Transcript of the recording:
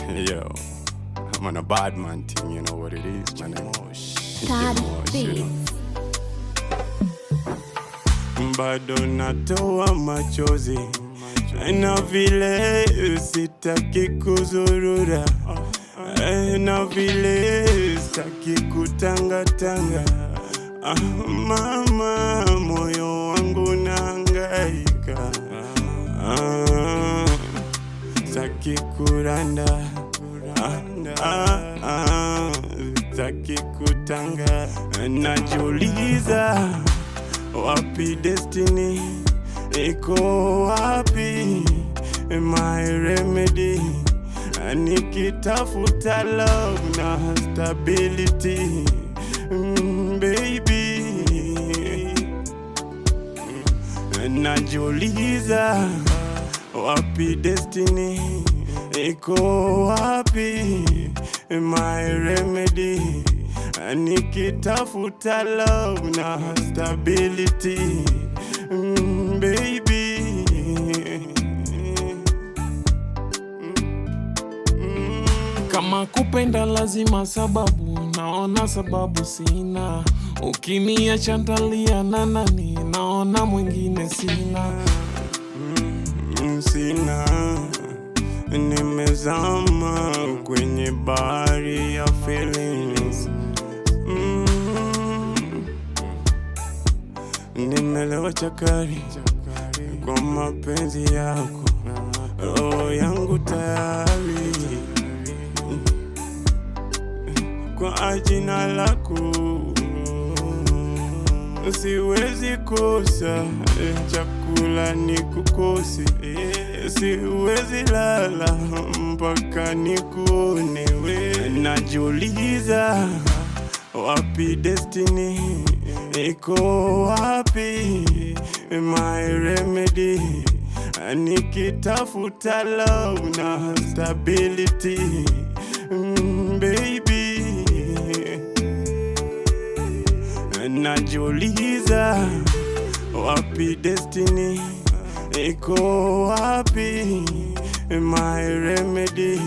Yo, I'm on a bad man thing, you know what it is, man. Bado natoa machozi na vile sitaki kuzurura, na vile sitaki kutangatanga. Mama, moyo wangu nahangaika, sitaki kuranda, sitaki kutanga. Najiuliza wapi destiny, iko wapi my remedy? Nikitafuta love na stability, baby. Najiuliza wapi destiny, iko wapi my remedy? Nikitafuta love na stability, baby. Kama kupenda lazima sababu, naona sababu sina. Ukiniacha nitalia na nani? Naona mwingine sina. Sina, nimezama kwenye bahari ya feelings. Nimelewa chakari kwa mapenzi yako, roho yangu tayari kwa jina lako. Siwezi kosa chakula nikukose, siwezi lala mpaka nikuone wewe. Najiuliza wapi destiny, iko wapi my remedy? Nikitafuta love na stability, baby. Najiuliza wapi destiny, iko wapi my remedy?